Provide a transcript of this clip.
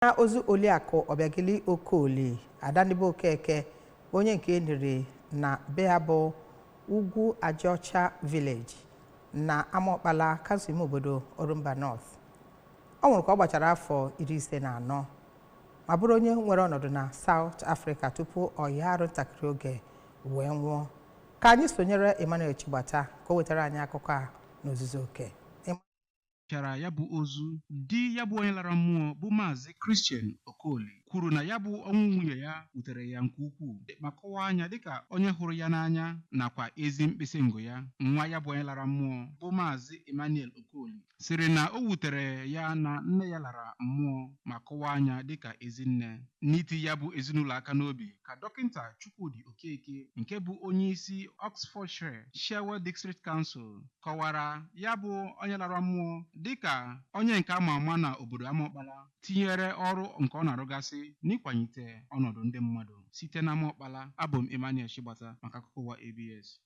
Na ozu Oliakụ Obiageli Okoli Adanibo Okeke onye nke enire na be ha bụ Ugwu Ajaọcha Village na Amokpala Kansụl obodo Orumba North. Ọ nwụrụ ka ọ gbachara afọ 54 ma bụrụ onye nwere ọnọdụ na South Africa tupu ọ yie arụ ntakịrị oge wee nwụọ. Ka anyị sonyere Emmanuel Chigbata ka o wetara anyị akụkọ a n'ozuzu oke. Chara ya bụ ozu di ya bụ onye lara mmụọ bụ Maazị Christian Okoli kwuru na ya bụ ọnwụ nwunye ya wutere ya nke ukwuu ma kọwaa anya dịka onye hụrụ ya n'anya nakwa ezi mkpịsị ngụ ya. Nwa ya bụ onye lara mmụọ bụ Maazị Emmanuel Okoli sịrị na o wutere ya na nne ya lara mmụọ ma kọwaa anya dịka ezi nne. N'iti ya bụ ezinụlọ aka n'obi ka Dọkịta Chukwudi Okeke nke bụ onye isi Oxfordshire Sherwood District Council kọwara ya bụ onye lara mmụọ dịka onye nke ama ama na obodo Amokpala tinyere ọrụ nke ọ na-arụgasị n'ịkwanyite ọnọdụ ndị mmadụ site na Amokpala. Abụ m Emmanuel Chigbata maka akụkọ ụwa ABS.